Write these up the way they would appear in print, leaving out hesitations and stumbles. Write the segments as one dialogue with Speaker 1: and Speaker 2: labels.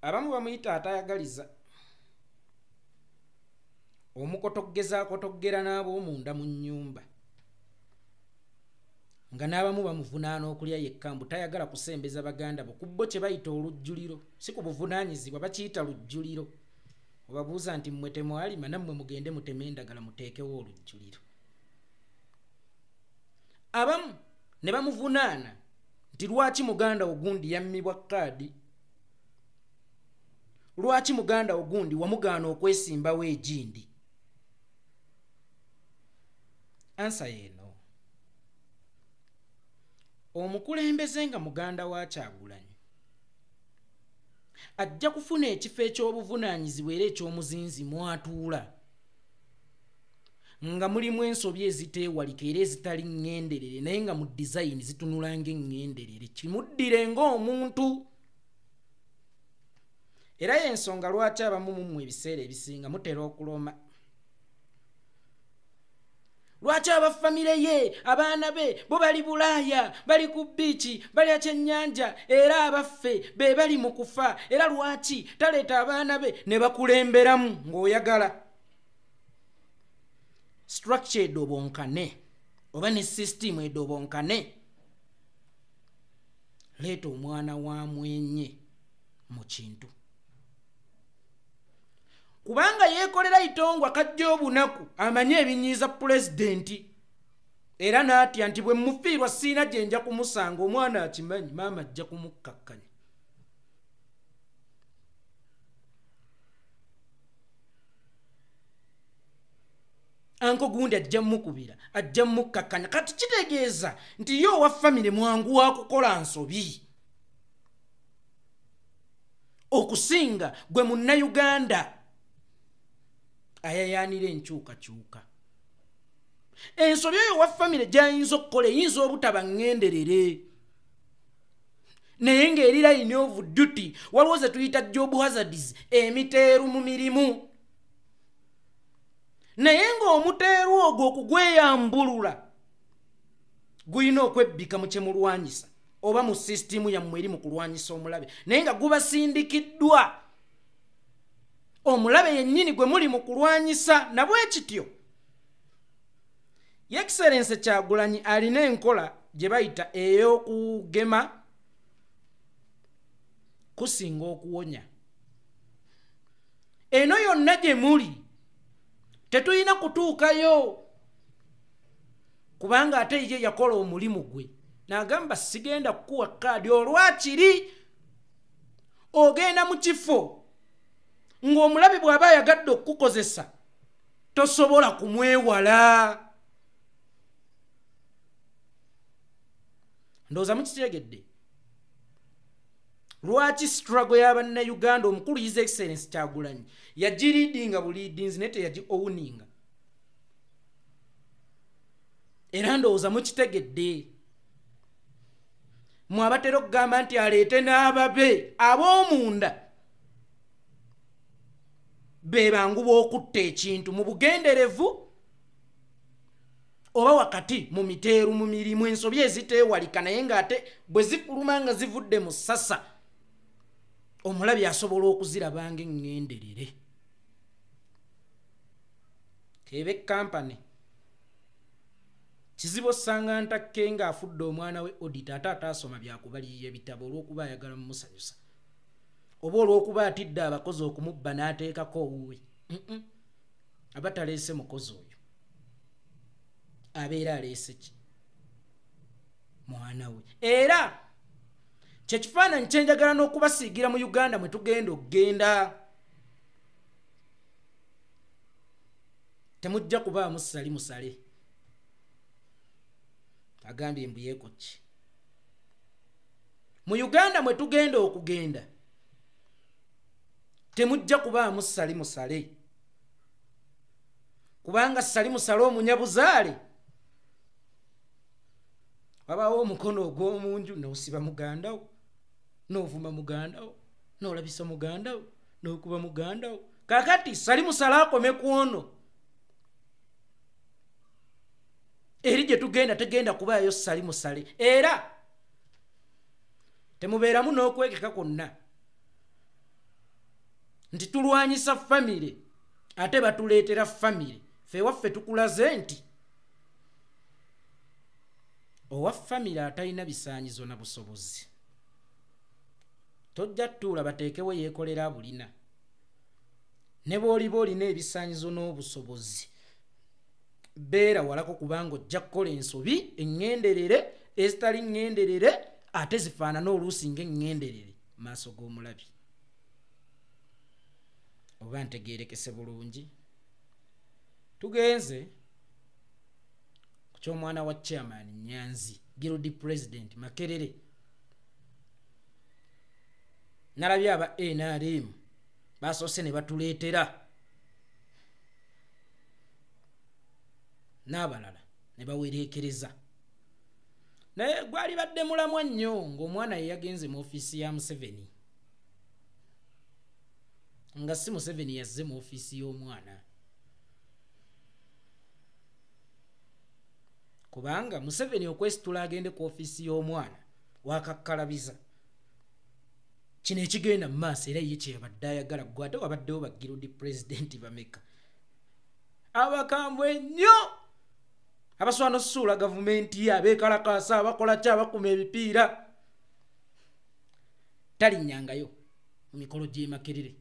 Speaker 1: abamu bamuyita atayagaliza omukotoggera n'ab'omunda mu nnyumba nga n'abamu bamuvunaana okulya yekkambu tayagala kusembeza baganda bo kubbo kye bayita olujjuliro si ku buvunaanyizibwa bakiyita lujjuliro obabuuza nti mmwe temwalima nammwe mugende muteme endagala muteekewo olujjuliro abamu ne bamuvunaana nti lwaki muganda ogundi yammibwa kaadi lwaki muganda ogundi wamugaana okwesimbawo egindi ansa yeeno omukulembeze nga muganda wa Kyagulanyi ajja kufuna ekifo eky'obuvunaanyizibwa era eky'omuzinzi mwatuula nga mulimu ensobi eziteewalika era ezitali ŋŋenderere naye nga mu dizayini zitunula ng'eŋŋenderere kimuddire ng'omuntu era y'ensonga lwaki abamu mu ebiseera ebisinga mutera okuloma lwaki abafamire ye abaana be bo bali Bulaaya bali ku biiki balya kyennyanja era abaffe be bali mu kufa era lwaki taleeta abaana be ne bakulemberamu ng'oyagala structure edobonkane oba ne system edobonkane leeta omwana wa mwenye mu kintu kubanga yeekolera itongwa kajja obunaku amanye ebinyiiza pulezidenti era n'atya nti bwe mufiirwa siina gye nja kumusanga omwana akimanyi maama ajja kumukkakkanya anko gundi ajja mukubira ajja mukkakkanya kati kitegeeza nti yo owa famire mwangu wa kukola nsobi okusinga gwe munnayuganda ayayaanira enkyukakyuka ensobi oyo wa famire gy'ayinza okukola eyinza obutaba ŋŋenderere naye ng'eri line of duty waliwo ze tuyita job hazards emiteeru mu mirimu naye ng'omuteeru ogwo okugweyambulula gulina okwebbika mu kyemulwanyisa oba mu sisitimu yammwe eri mu kulwanyisa omulabe naye nga gubasindikiddwa omulabe yennyini gwe muli mu kulwanyisa nabwe kityo Excellence Kyagulanyi alina enkola gye bayita ey'okugema kusinga okuwonya eno yonna gye muli tetulina kutuukayo kubanga ate ye yakola omulimu gwe n'agamba sigenda kukuwa kaadi olwakiri ogenda mu kifo ng'omulabe bw'aba ayagadde okukukozesa tosobola kumwewala ndowooza mukitegedde lwaki struggle y'abannayuganda omukulu His Excellency Kyagulanyi yagiriidinga buliidinzi naye teyagi owuninga era ndowooza mukitegedde mwabatera okugamba nti aleete n'ababe ab'omunda be bangu b'okutta ekintu mu bugenderevu oba wakati mu miteeru mu mirimu ensobi eziteewalika naye ng'ate bwe zifuluma nga zivudde mu ssasa omulabi asobola okuziraba ng'eŋŋenderere Kebe kampani kizibu osanga ntakke ng'afudde omwana we odita ate ataasoma byakubalirira ebitabo olw'okuba ayagala mumusanyusa oba olw'okuba atidde abakozi okumubba n'ateekako owuwe aba taleese mukozi oyo abeera aleese ki mwana we era kyekifaananyi kyenjagala n'okubasiigira mu Uganda mwe tugenda okgenda temujja kubaamu ssali musale agambye mbuyeeko ki mu Uganda mwe tugenda okugenda temujja kubaamu ssali musale kubanga ssali musale omunyabuzaale wabaawo omukono ogw'omunju n'osiba mugandawo n'ovuma mugandawo n'olabisa mugandawo n'okuba mugandawo kakati ssali musale akome ku ono eri gye tugenda tegenda kubaayo ssali musale era temubeeramu n'okwegeka kwonna nti tulwanyisa family ate batuleetera family fe waffe tukulaze nti owa family atalina bisaanyizo na busobozi tojja tuula bateekewo yeekolera bulina ne bw'oliba olina ebisaanyizo n'obusobozi beera walako kubanga ojja kukola ensobi eŋŋenderere ezitali ŋŋenderere ate zifaanana oluusi ng'eŋŋenderere maaso g'omulabi oba ntegeerekese bulungi tugenze ku ky'omwana wa chairman Nyanzi Guild President Makerere nalabye aba NRM basoose ne batuleetera n'abalala ne bawereekereza naye gwali badde mulamwa nnyo ng'omwana ye yagenze mu ofiisi ya Museveni nga si Museveni yazze mu ofiisi y'omwana kubanga Museveni okwesitula agende ku ofiisi y'omwana wakakkalabiza kino ekigenda mu maaso era ye kyeyabadde ayagala gwe ate wabaddewo ba Guild President bameka abakambwe nnyo abaswana osuula gavumenti abeekalakaasa abakola ki abakuma ebipiira talinnyangayo mu mikolo gy'e Makerere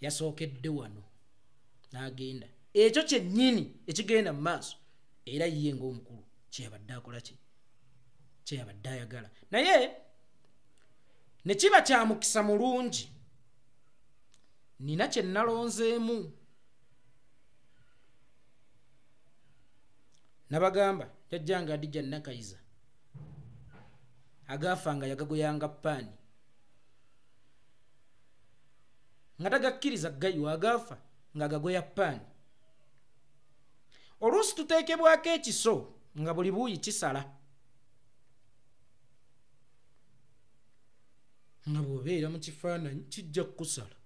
Speaker 1: yasookedde wano n'agenda ekyo kyennyini ekigenda mu maaso era ye ng'omukulu kyeyabadde akola ki kyeyabadde ayagala naye ne kiba kya mukisa mulungi nina kye nalonzeemu nabagamba jajjanga Adija Nakayiza agaafa nga yagagoyanga paani nga tagakkiriza gayiwa agaafa nga agagoya paani oluusi tuteekebwako ekiso nga buli buuyi kisala nga bw'obeera mu kifaananyi kijja kukusala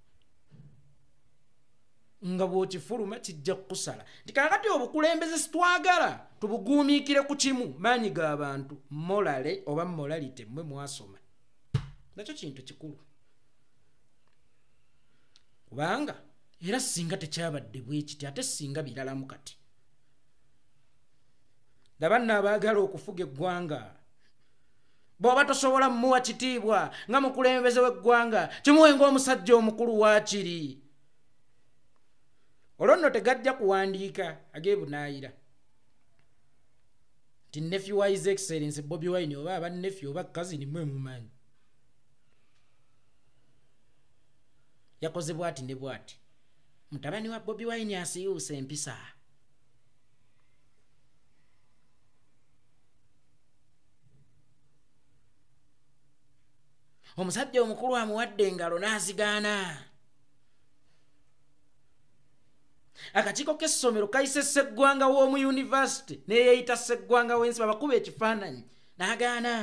Speaker 1: nga bw'okifuluma kijja kukusala nti kakati obukulembeze sitwagala tubuguumiikire ku kimu maanyi g'abantu morale oba moralite mmwe mwasoma nakyo kintu kikulu kubanga era singa tekyabadde bwe kiti ate singa biralamu kati labanna abaagala okufuga eggwanga bw'oba tosobola mmuwa kitiibwa nga mukulembeze w'eggwanga kimuwe ng'omusajja omukulu waakiri olwo nno tegajja kuwandiika ag'ebunaayira nti nephew wa His Excellency Bobi Wine oba aba nephew oba cousin mmwe mumanyi yakoze bw'ati ne bw'ati mutabani wa Bobi Wine asiyuusa empisa omusajja omukulu amuwadde engalo n'azigaana akakiiko k'essomero kayise Sseggwanga w'omu yunivasite neyeeyita Sseggwanga w'ensi babakuba ekifaananyi n'agaana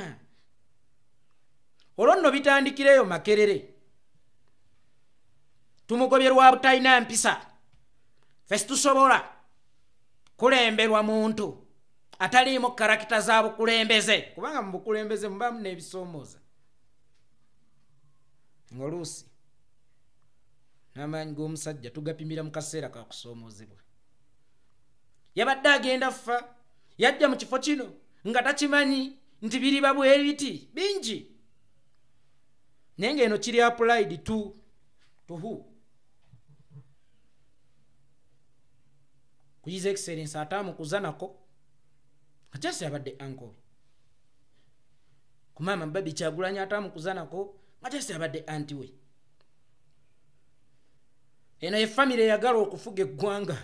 Speaker 1: olwo nno bitandikireyo Makerere tumugobye lwa butalina mpisa ffe situsobola kulemberwa muntu ataliimu karakita za bukulembeze kubanga mu bukulembeze mubaamu n'ebisoomooza ng'oluusi n'amaanyi g'omusajja tugapimira mu kaseera ka kusoomoozebwa yabadde agenda ffa yajja mu kifo kino nga takimanyi nti biriba bwe biti bingi naye ng'eno kiri applied to who ku His Excellency ataamukuza nako akyasi yabadde uncle ku maama Babi Kyagulanyi ataamukuza nako akyasi yabadde anti we eno ye family eyagala okufuga eggwanga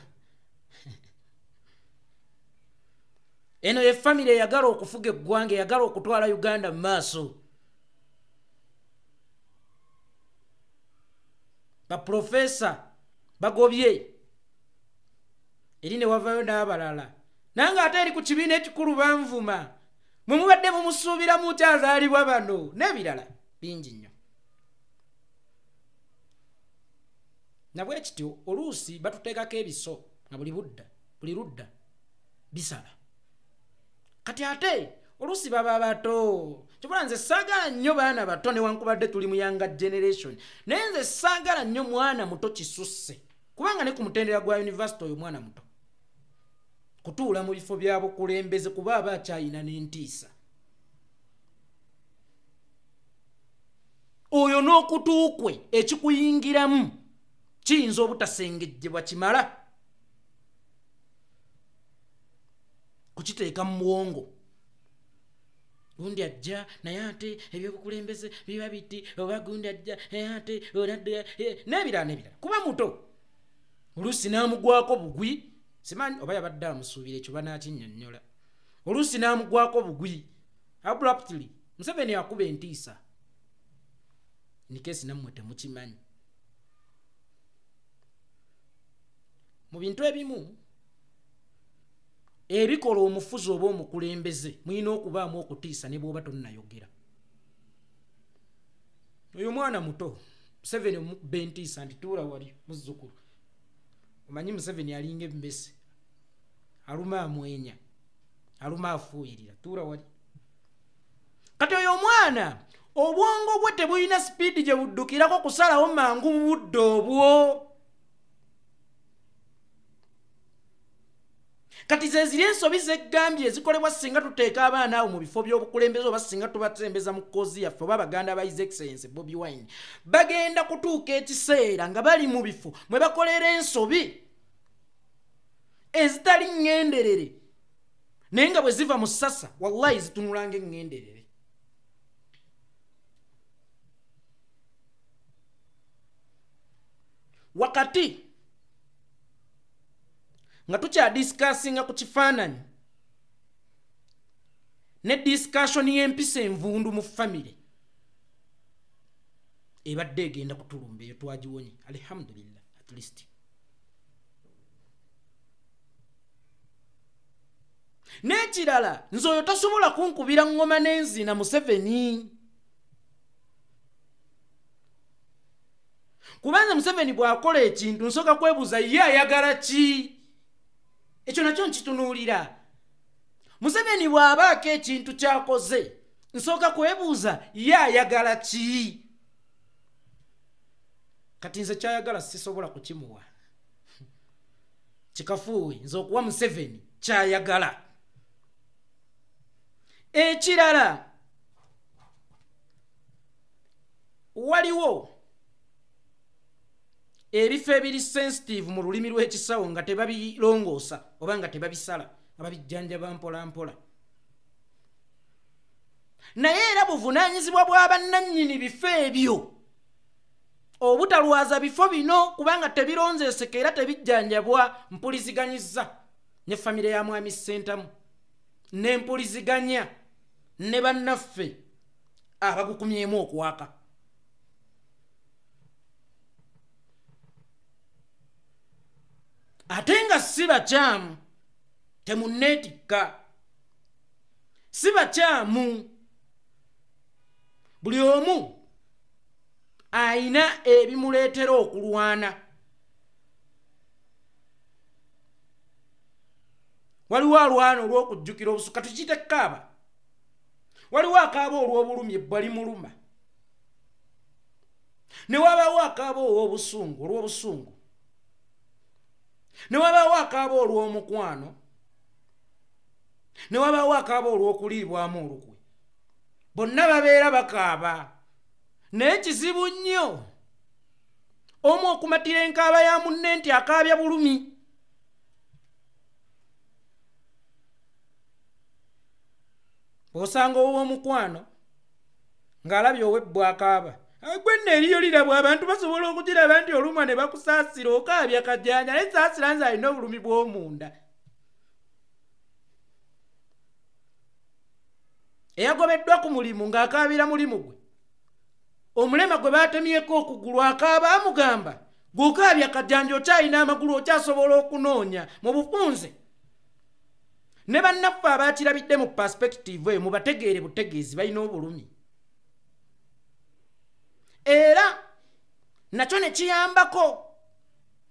Speaker 1: eno ye family eyagala okufuga eggwanga eyagala okutwala Uganda mu maaso baprofesa bagobye eri ne wavayo n'abalala nange ate eri ku kibiina ekikulu banvuma mwe mubadde mumusuubira mukyazaalibwa bano n'ebirala bingi nnyo nabwe kityo oluusi batuteekako ebiso nga buli ludda bisala kati ate oluusi baba bato Kyokka nze saagala nnyo baana bato newankubadde tuli mu younger generation naye nze saagala nnyo mwana muto kisusse kubanga ne ku mutendera gwa university oyo mwana muto kutuula mu bifo bya bukulembeze kuba aba akyayina n'entiisa oyo n'okutuukwe ekikuyingiramu kiyinza obutasengejjebwa kimala kukiteeka mu muwongo gundi ajja naye ate ebyobukulembeze biba biti oba gundi ajja ate oladde n'ebirala kuba muto oluusi n'amugwako bugwi simanyi oba yabadde amusuubira ekyo banaakinnyonnyola oluusi n'amugwako bugwi abruptly Museveni akuba entiisa nikesi nammwe temukimanyi mu bintu ebimu ebikola omufuzi oba omukulembeze mulina okubaamu okutiisa ne bw'oba tonnayogera oyo mwana muto Museveni omukuba entiisa nti tuula wali muzzukulu omanyi Museveni alinga emmese aluma amwenya aluma afuuyirira tuula wali kati oyo omwana obwongo bwe tebulina sipiidi gye buddukirako kusalawo mangu mu budde obwo kati ze ziri ensobi zeggambye ezikolebwa singa tuteeka abaana abo mu bifo by'obukulembeze oba singa tubatembeza mu kkoozi yaffe oba baganda ba His Excellency Bobi Wine bagenda kutuuka ekiseera nga bali mu bifo mwe bakolera ensobi ezitali ŋŋenderere naye nga bwe ziva mu ssasa wallahi zitunula ng'eŋŋenderere wakati nga tukyadisikasinga ku kifaananyi ne discussion y'empisa envundu mu famire ebadde egenda kutulumba eyo twagiwonye alhamdulillah at least n'ekirala nze oyo tasobola kunkubira ngoma n'enzina Museveni kubanza Museveni bw'akola ekintu nsooka kwebuuza ye ayagala ki ekyo nakyo nkitunuulira Museveni bw'abaako ekintu ky'akoze nsooka kwebuuza ye ayagala ki kati nze kyayagala sisobola kukimuwa kikafuuwe nze okuwa Museveni kyayagala ekirala waliwo ebifo ebiri sensitive mu lulimi lw'ekisawo nga tebabirongoosa oba nga tebabisala ababijjanjaba mpola mpola naye era buvunaanyizibwa bwa bannannyini bifo ebyo obutalwaza bifo bino kubanga tebironzeeseka era tebijjanjabwa mpuliziganyizza ne famire ya mwami Ssentamu n'empuliziganya ne bannaffe abagukumyemu okwaka ate nga si bakyamu temunneetikka si bakyamu buli omu ayina ebimuleetera okulwana waliwo alwana olw'okujjukira obusuka tukiyite kaaba waliwo akaaba olw'obulumi ebbwa limuluma ne wabaawo akaaba olw'obusungu ne wabaawo akaaba olw'omukwano ne wabaawo akaaba olw'okuliibwamu olukwe bonna babeera bakaaba naye kizibu nnyo omu okumatira enkaaba ya munne nti akaabya bulumi osanga ow'omukwano ng'alabye ow'ebbwa akaaba gwenna eriyo lirabwa abantu basobola okugiraba nti oluma ne bakusaasira okaabya kajjanja naye saasira nze alina obulumi bw'omunda eyagobeddwa ku mulimu ng'akaabira mulimu gwe omulema gwe baatemyeko okugulu akaaba amugamba gw'okaabya kajjanja okyalina amagulu okyasobola okunoonya mu bufunze ne bannaffe abaakirabidde mu perspective eyo mubategeere butegeezi balina obulumi era nakyo ne kiyambako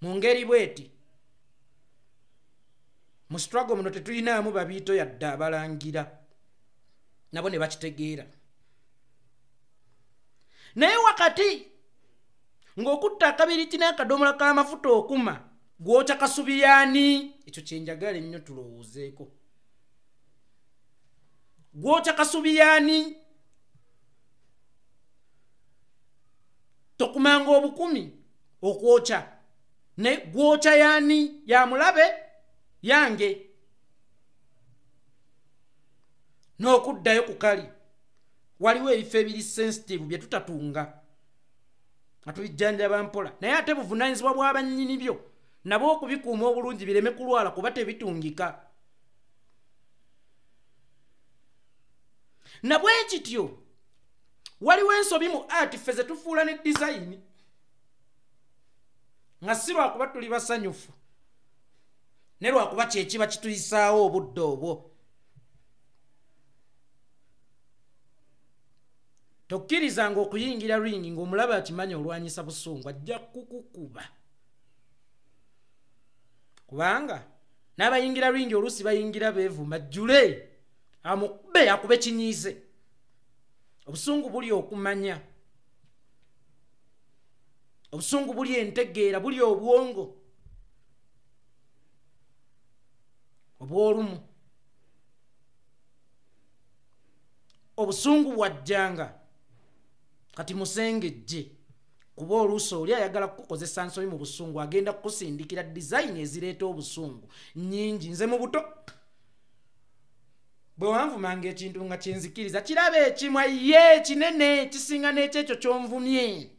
Speaker 1: mu ngeri bweti mu struggle muno tetulinaamu babiito yadde abalangira nabo ne bakitegeera naye wakati ng'okutta akabiriti n'akadomola k'amafuta okuma gwokya kasubi yaani ekyo kyenjagala ennyo tulowoozeeko gwokya kasubi yaani tokumanga obukumi okwokya ne gwokya yaani ya mulabe yange n'okuddayo ku kali waliwo ebifo ebiri sensitive bye tutatunga nga tubijjanjaba mpola naye ate buvunaanyizibwa bw'abannyini byo nabo okubikuuma obulungi bireme kulwala kuba tebitungika nabwe kityo waliwo ensobi mu art ffe ze tufuula ne design nga si lwakuba tuli basanyufu ne lwakuba kyekiba kituyisaawo obudde obwo tokkirizanga okuyingira ringi ng'omulaba akimanya olwanyisa busungu ajja kukukuba kubanga n'abayingira ringi oluusi bayingira beevuma jjule amukube akube kinyiize obusungu buli okumanya obusungu buli entegeera buli obwongo obw'olumu obusungu bwajjanga kati musengejje kuba oluusi oli ayagala kukozesa nsobi mu busungu agenda kukusindikira design ezireeta obusungu nnyingi nze mu buto bwe wanvumanga ekintu nga kyenzikiriza kiraba ekimwa ye kinene kisinga n'ekyekyo kyonvumye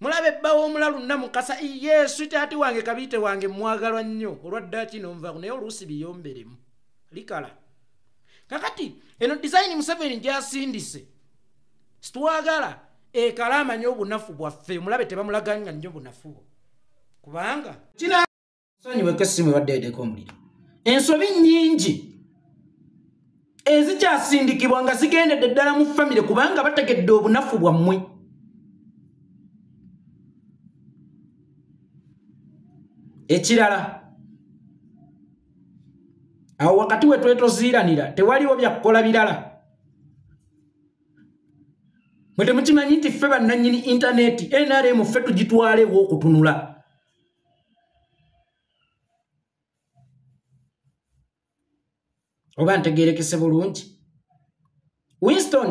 Speaker 1: mulaba ebbawo omulalu namukasa yesu taati wange kabiite wange mwagalwa nnyo olwadda kino nvaku naye oluusi biyomberemu likala kakati eno design Museveni gyasindise situwagala ekala amanye obunafu bwaffe mulabe tebamulaganga nnyo bunafu kubanga sonyiweko essimu ebaddeedeko omuliro ensobi nnyingi ezikyasindikibwa nga zigendedde ddala mu famire kubanga bategedde obunafu bwammwe ekirala awo wakati we twetoziiranira tewaliwo byakukola birala mwe temukimanyi nti ffe bannannyini intaneti NRM ffe tugitwalewo okutunula oba ntegeerekese bulungi Winston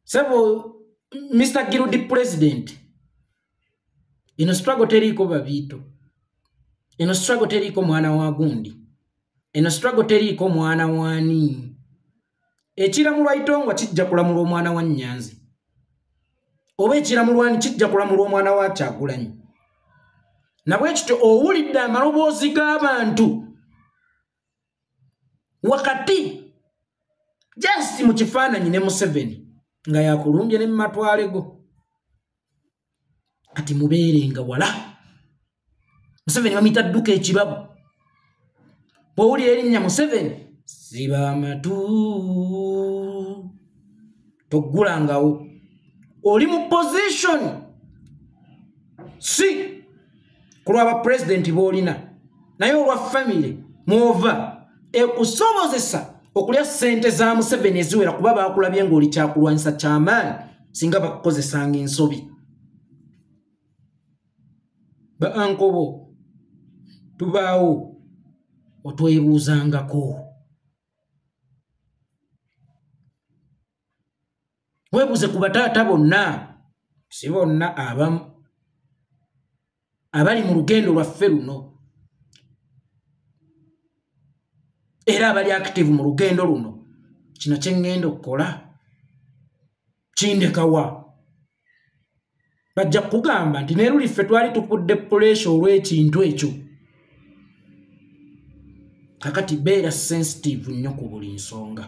Speaker 1: sebo Mr. Girudi President ino struggle teriiko babiito ino struggle teriiko mwana wa gundi eno struggle teriiko mwana wani ekiramulwa Itongwa kijja kulamulwa omwana wa Nyanzi oba ekiramulwani kijja kulamulwa omwana wa Kyagulanyi nabwe kityo owulidde amaloboozi g'abantu wakati just mu kifaananyi ne Museveni nga yakulumbye ne mumatwale go kati mubeerenga wala Museveni bamuyita dduka ekibabu bw'owulira erinnya Museveni siba amatu toggulangawo oli mu position si kulwaba pulezidenti b'olina naye olwa famire mwova ekusobozesa okulya ssente za Museveni eziwera kuba baakulabye ng'oli kyakulwanyisa kyamaanyi singa bakukozesanga ensobi ba ankobo tubaawo otwebuuzangako weebuuze ku bataata bonna si bonna abamu abali mu lugendo lwaffe luno era abali active mu lugendo luno kino kye ŋŋenda okukola kindekawa bajja kugamba nti ne luli ffe twali tukudde pressure olw'ekintu ekyo kakati beera sensitive nnyo ku buli nsonga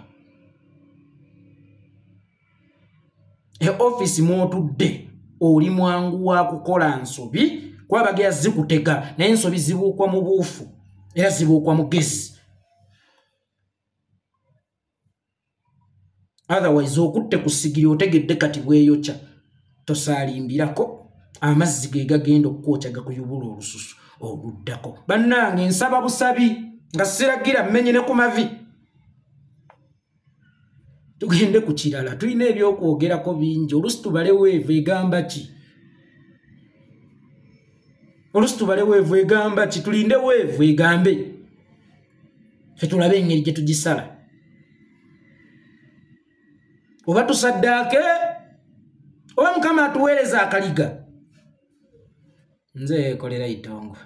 Speaker 1: office mwotudde oli mwangu wa kukola nsobi kuba bagera zikutega naye ensobi zibuukwa mu buufu era zibuukwa mugezi otherwise okutte ku sigiri otegedde kati bweyokya tosaalimbirako amazzi ge gagenda okwokya gakuyubula olususu oluddako bannange nsaba busabi nga siragira mmenye ne ku mavi tugende ku kirala tulina ebyokwogerako bingi olusi tubale weevu egamba ki tulinde weevu egambe fe tulabe engeri gye tugisala oba tusaddaake oba mukama atuweereza akaliga nze kolera itongo